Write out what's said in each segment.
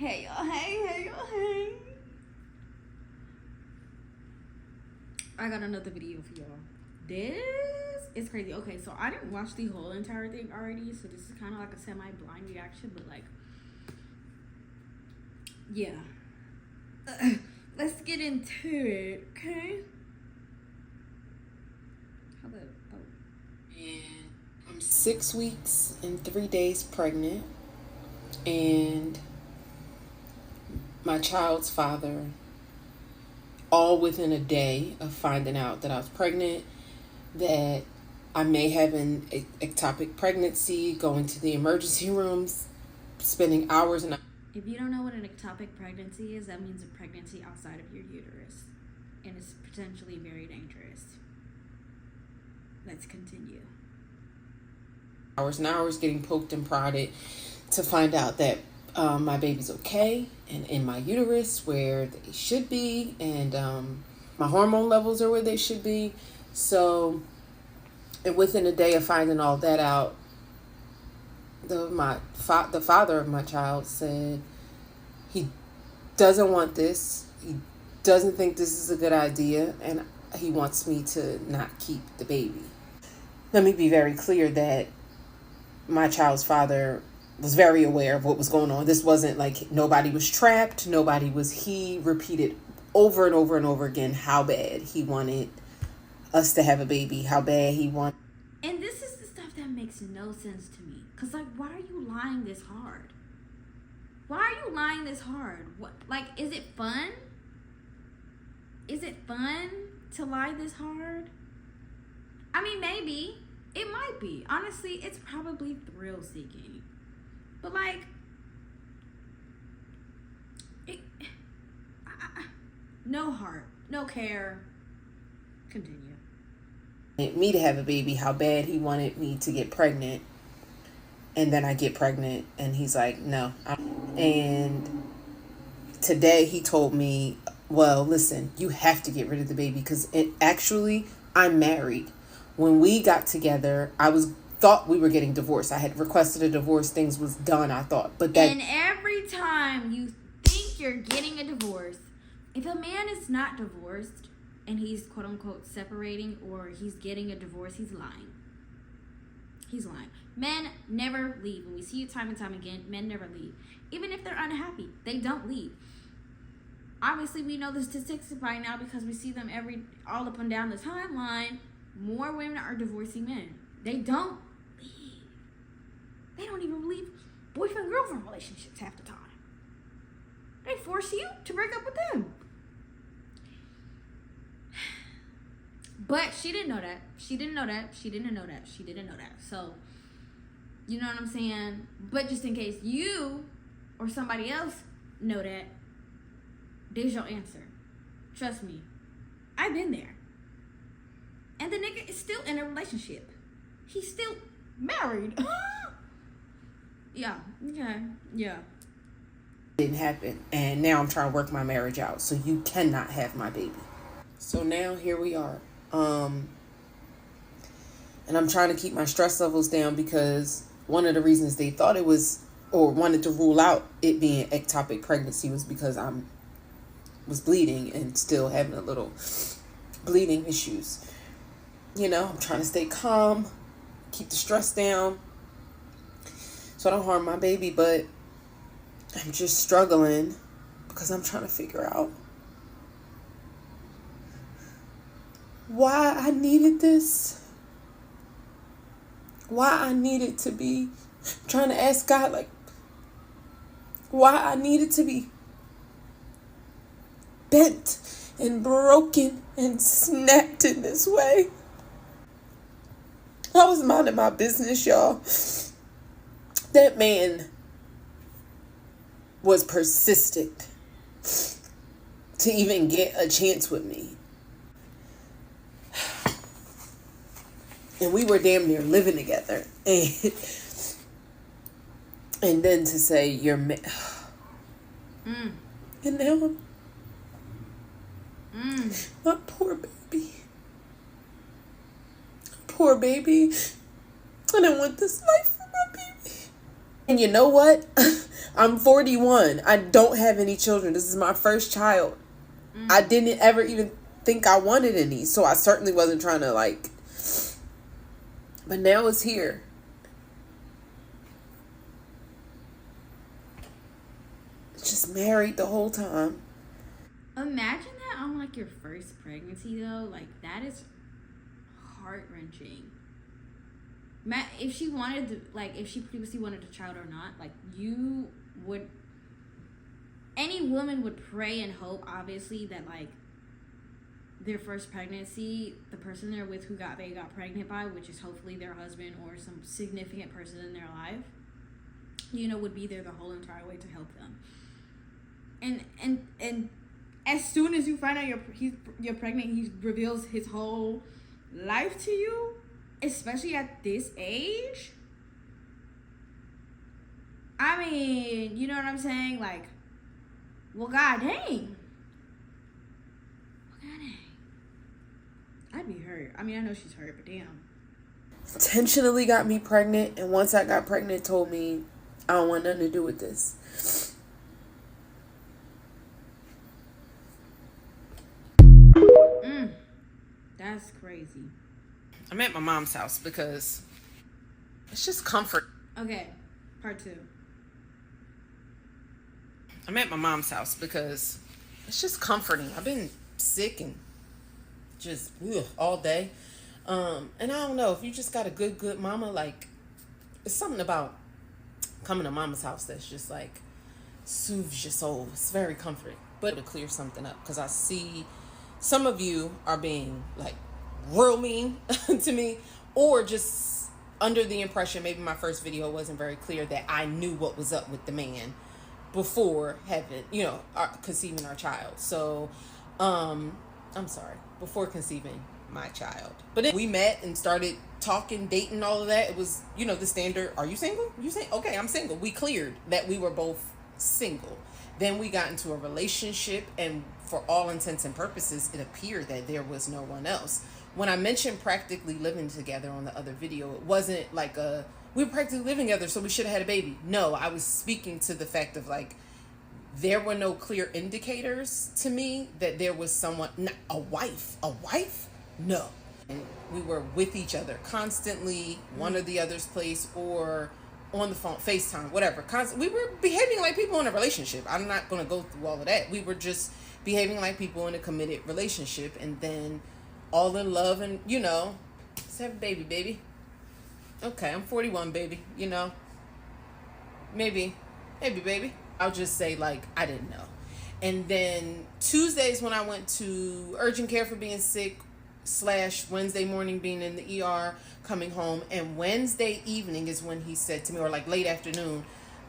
Hey y'all, hey y'all, hey. I got another video for y'all. This is crazy. Okay, so I didn't watch the whole entire thing already, so this is kind of like a semi-blind reaction, but like, yeah. Let's get into it, okay? How about, And I'm 6 weeks and 3 days pregnant, and my child's father, all within a day of finding out that I was pregnant, that I may have an ectopic pregnancy, going to the emergency rooms, spending hours and if you don't know what an ectopic pregnancy is, that means a pregnancy outside of your uterus, and it's potentially very dangerous. Let's continue. hours and hours getting poked and prodded to find out that my baby's okay and in my uterus where they should be, and my hormone levels are where they should be. So, and within a day of finding all that out, the father of my child said he doesn't want this. He doesn't think this is a good idea, and he wants me to not keep the baby. Let me be very clear that my child's father was very aware of what was going on. This wasn't like nobody was trapped. He repeated over and over and over again how bad he wanted us to have a baby, how bad he wanted. And this is the stuff that makes no sense to me. Because, like, why are you lying this hard? Why are you lying this hard? What, like, is it fun? Is it fun to lie this hard? I mean, maybe. It might be. Honestly, it's probably thrill-seeking. But, like, no heart, no care. Continue. Me to have a baby, how bad he wanted me to get pregnant. And then I get pregnant, and he's like, no. And today he told me, well, listen, you have to get rid of the baby because actually I'm married. When we got together, thought we were getting divorced. I had requested a divorce. Things was done, I thought. And every time you think you're getting a divorce, if a man is not divorced and he's quote unquote separating or he's getting a divorce, he's lying. He's lying. Men never leave. When we see it time and time again, men never leave. Even if they're unhappy, they don't leave. Obviously, we know the statistics by now because we see them all up and down the timeline. More women are divorcing men. They don't leave. They don't even leave boyfriend-girlfriend relationships half the time. They force you to break up with them. But she didn't know that. She didn't know that. She didn't know that. She didn't know that. So, you know what I'm saying? But just in case you or somebody else know that, there's your answer. Trust me. I've been there. And the nigga is still in a relationship. He's still married. Yeah. Okay. Yeah. Didn't happen. And now I'm trying to work my marriage out. So you cannot have my baby. So now here we are. And I'm trying to keep my stress levels down because one of the reasons they thought it was, or wanted to rule out it being ectopic pregnancy, was because I was bleeding and still having a little bleeding issues. You know, I'm trying to stay calm, keep the stress down so I don't harm my baby, but I'm just struggling because I'm trying to figure out why I needed this. Why I needed to be trying to ask God, like, why I needed to be bent and broken and snapped in this way. I was minding my business, y'all. That man was persistent to even get a chance with me. And we were damn near living together. And then to say, you're And now my poor baby. Poor baby. I didn't want this life for my baby. And you know what? I'm 41. I don't have any children. This is my first child. I didn't ever even think I wanted any. So I certainly wasn't trying to like. But now it's here. Just married the whole time. Imagine that on like your first pregnancy though. Like that is heart-wrenching. If she wanted to, like, if she previously wanted a child or not, like, you would, any woman would pray and hope, obviously, that, like, their first pregnancy, the person they're with who they got pregnant by, which is hopefully their husband or some significant person in their life, you know, would be there the whole entire way to help them. And as soon as you find out you're pregnant, he reveals his whole life to you. Especially at this age. I mean, you know what I'm saying? Like, well, god dang. I'd be hurt. I mean, I know she's hurt, but damn. Intentionally got me pregnant, and once I got pregnant, told me, I don't want nothing to do with this. That's crazy. I'm at my mom's house because it's just comfort. Okay, part 2. I'm at my mom's house because it's just comforting. I've been sick and just all day. And I don't know, if you just got a good mama, like, it's something about coming to mama's house that's just like soothes your soul. It's very comforting. But to clear something up, because I see some of you are being like real mean to me, or just under the impression, maybe my first video wasn't very clear, that I knew what was up with the man before having, conceiving our child. So I'm sorry, before conceiving my child. But then we met and started talking, dating, all of that. It was, the standard, are you single? You say, okay, I'm single. We cleared that we were both single. Then we got into a relationship, and for all intents and purposes, it appeared that there was no one else. When I mentioned practically living together on the other video, it wasn't like we were practically living together, so we should have had a baby. No, I was speaking to the fact of, like, there were no clear indicators to me that there was someone, not a wife. A wife? No. And we were with each other constantly, one or the other's place, or on the phone, FaceTime, whatever. We were behaving like people in a relationship. I'm not going to go through all of that. We were just behaving like people in a committed relationship, and then all in love, and, let's have a baby. Okay, I'm 41, baby, Maybe, baby. I'll just say, like, I didn't know. And then Tuesdays when I went to urgent care for being sick, / Wednesday morning being in the ER, coming home, and Wednesday evening is when he said to me, or like late afternoon,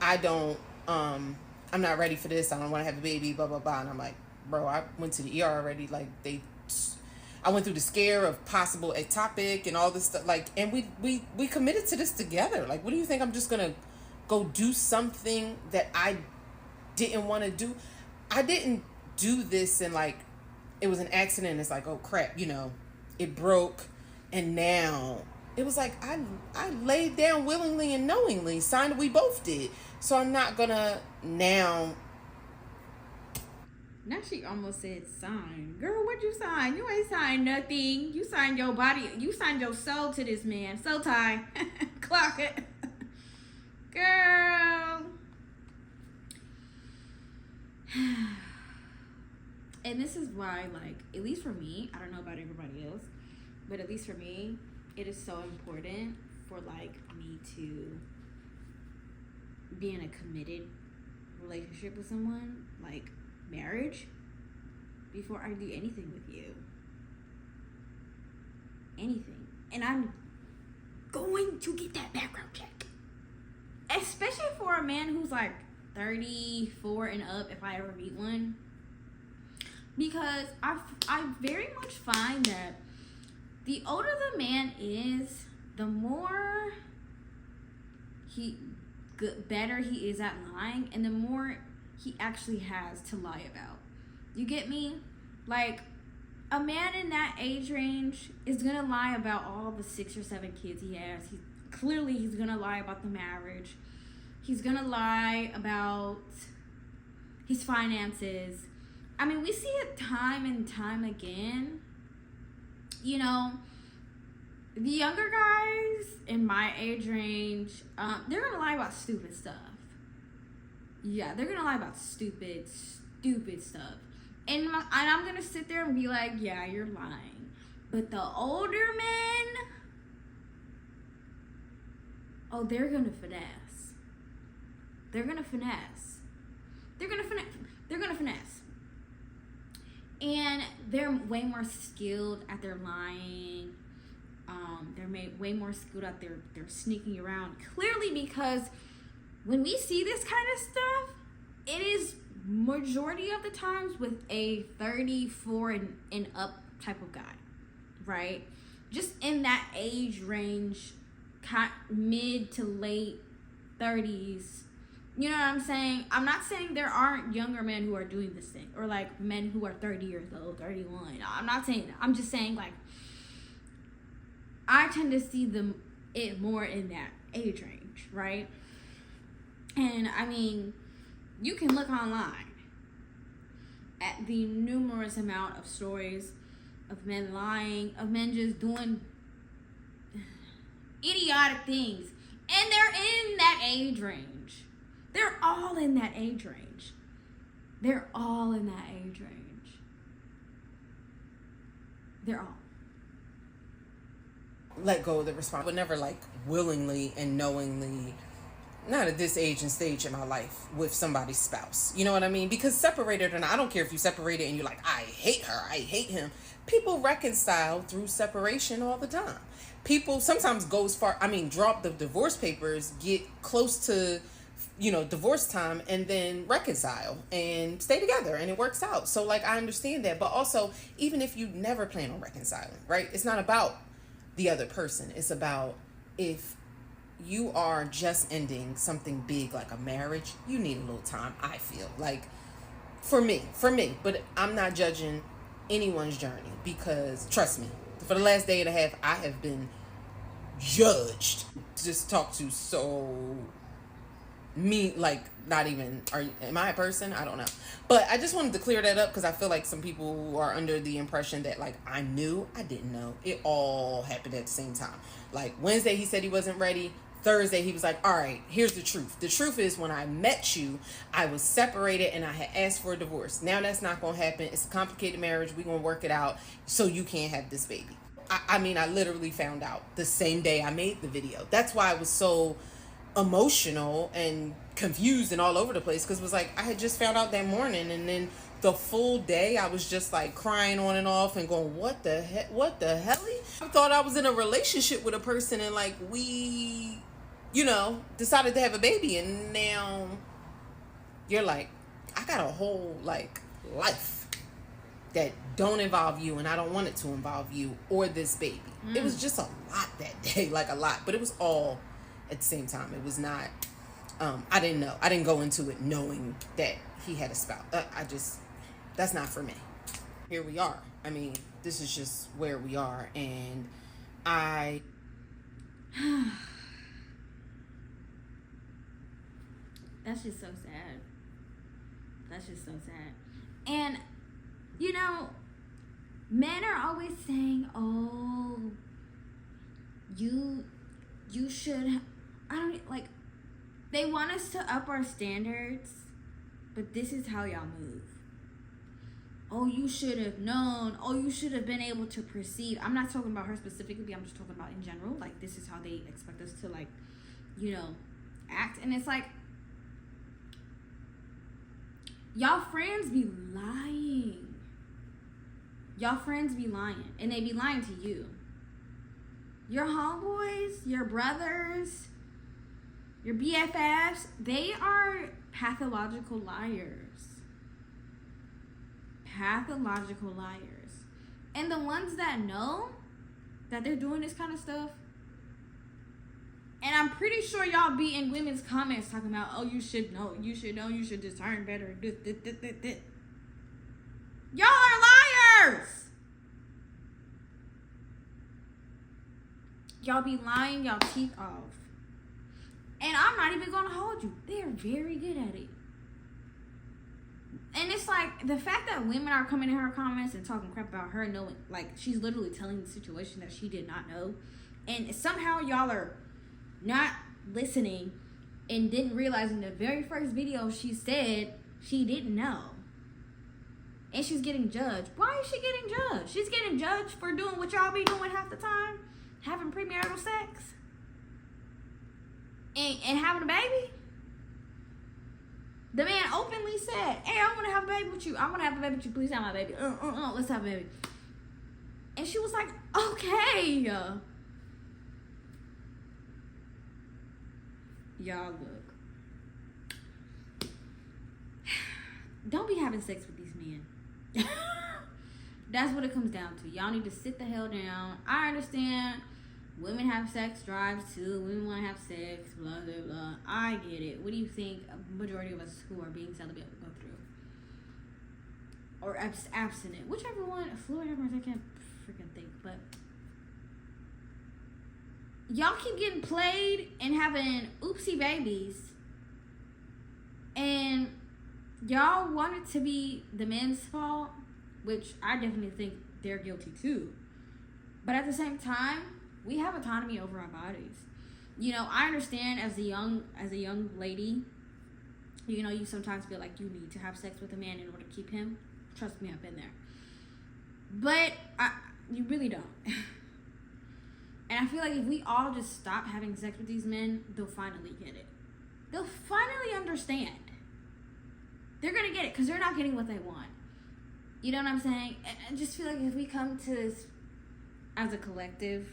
I'm not ready for this, I don't want to have a baby, blah blah blah. And I'm like, bro, I went to the ER already. Like, I went through the scare of possible ectopic and all this stuff, like, and we committed to this together. Like, what do you think, I'm just gonna go do something that I didn't want to do? I didn't do this and, like, it was an accident. It's like, oh crap, it broke, and now it was like I laid down willingly and knowingly, signed, we both did. So I'm not gonna now she almost said sign. Girl, what'd you sign? You ain't signed nothing. You signed your body, you signed your soul to this man. So tie. Clock it. Girl. And this is why, like, at least for me, I don't know about everybody else, but at least for me, it is so important for, like, me to be in a committed relationship with someone, like marriage, before I do anything with you. Anything. And I'm going to get that background check. Especially for a man who's, like, 34 and up, if I ever meet one. Because I very much find that the older the man is, the more better he is at lying, and the more he actually has to lie about. You get me? Like, a man in that age range is gonna lie about all the 6 or 7 kids he has. He's gonna lie about the marriage. He's gonna lie about his finances. I mean, we see it time and time again. You know, the younger guys in my age range, they're gonna lie about stupid stuff. Yeah, they're gonna lie about stupid stuff. And I'm gonna sit there and be like, yeah, you're lying. But the older men, oh, they're gonna finesse. They're gonna finesse. They're gonna finesse. And they're way more skilled at their lying. They're way more skilled at their sneaking around. Clearly, because when we see this kind of stuff, it is majority of the times with a 34 and up type of guy, right? Just in that age range, mid to late 30s. You know what I'm saying? I'm not saying there aren't younger men who are doing this thing, or like men who are 30 years old, 31. I'm not saying that. I'm just saying, like, I tend to see it more in that age range, right? And I mean, you can look online at the numerous amount of stories of men lying, of men just doing idiotic things. And they're in that age range. They're all in that age range. They're all in that age range. They're all. Let go of the response. But never like willingly and knowingly, not at this age and stage in my life, with somebody's spouse. You know what I mean? Because separated or not, I don't care if you separated and you're like, I hate her, I hate him. People reconcile through separation all the time. People sometimes go as far, drop the divorce papers, get close to, divorce time, and then reconcile and stay together, and it works out. So like, I understand that. But also, even if you never plan on reconciling, right? It's not about the other person. It's about, if you are just ending something big like a marriage, you need a little time, I feel like, for me, but I'm not judging anyone's journey, because trust me, for the last day and a half, I have been judged, just talked to so me, like, not even, am I a person? I don't know. But I just wanted to clear that up, because I feel like some people are under the impression that, like, I didn't know. It all happened at the same time. Like, Wednesday he said he wasn't ready. Thursday he was like, all right, here's the truth. The truth is, when I met you, I was separated and I had asked for a divorce. Now that's not going to happen. It's a complicated marriage. We're going to work it out so you can't have this baby. I literally found out the same day I made the video. That's why I was so emotional and confused and all over the place, because it was like, I had just found out that morning, and then the full day I was just like crying on and off and going, what the hell? I thought I was in a relationship with a person, and like, we decided to have a baby, and now you're like, I got a whole like life that don't involve you, and I don't want it to involve you or this baby. It was just a lot that day, like a lot, but it was all at the same time. It was not, I didn't know. I didn't go into it knowing that he had a spouse. That's not for me. Here we are. This is just where we are. And that's just so sad. That's just so sad. And, men are always saying, oh, you should, they want us to up our standards, but this is how y'all move. Oh, you should have known. Oh, you should have been able to perceive. I'm not talking about her specifically. I'm just talking about in general. Like, this is how they expect us to, like, act. And it's like, y'all friends be lying. And they be lying to you. Your homeboys, your brothers, your BFFs, they are pathological liars. And the ones that know that they're doing this kind of stuff, and I'm pretty sure y'all be in women's comments talking about, oh, you should know, you should discern better. This. Y'all are liars. Y'all be lying y'all teeth off. And I'm not even going to hold you. They're very good at it. And it's like, the fact that women are coming in her comments and talking crap about her, knowing, like, she's literally telling the situation that she did not know. And somehow y'all are not listening and didn't realize in the very first video she said she didn't know. And she's getting judged. Why is she getting judged? She's getting judged for doing what y'all be doing half the time. Having premarital sex. And having a baby. The man openly said, hey, I want to have a baby with you. I want to have a baby with you. Please have my baby. Let's have a baby. And she was like, okay. Y'all, look. Don't be having sex with these men. That's what it comes down to. Y'all need to sit the hell down. I understand women have sex drives too. Women want to have sex, blah, blah, blah. I get it. What do you think a majority of us who are being celibate will go through? Or abstinent. Whichever one. Fluid, I can't freaking think. But y'all keep getting played and having oopsie babies. And y'all want it to be the men's fault, which I definitely think they're guilty too. But at the same time, we have autonomy over our bodies. You know, I understand as a young lady, you know, you sometimes feel like you need to have sex with a man in order to keep him. Trust me, I've been there. But you really don't. And I feel like if we all just stop having sex with these men, they'll finally get it. They'll finally understand. They're going to get it because they're not getting what they want. You know what I'm saying? I just feel like if we come to this as a collective,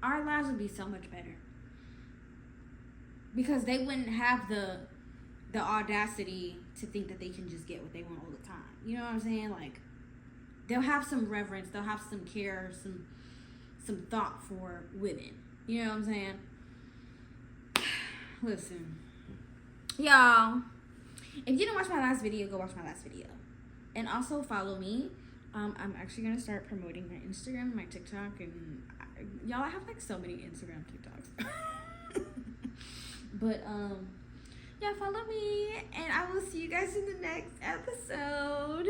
our lives would be so much better. Because they wouldn't have the audacity to think that they can just get what they want all the time. You know what I'm saying? Like, they'll have some reverence, they'll have some care, some thought for women. You know what I'm saying? Listen. Y'all, if you didn't watch my last video, go watch my last video. And also follow me. I'm actually going to start promoting my Instagram, my TikTok, and y'all, I have like so many Instagram TikToks. But, yeah, follow me, and I will see you guys in the next episode.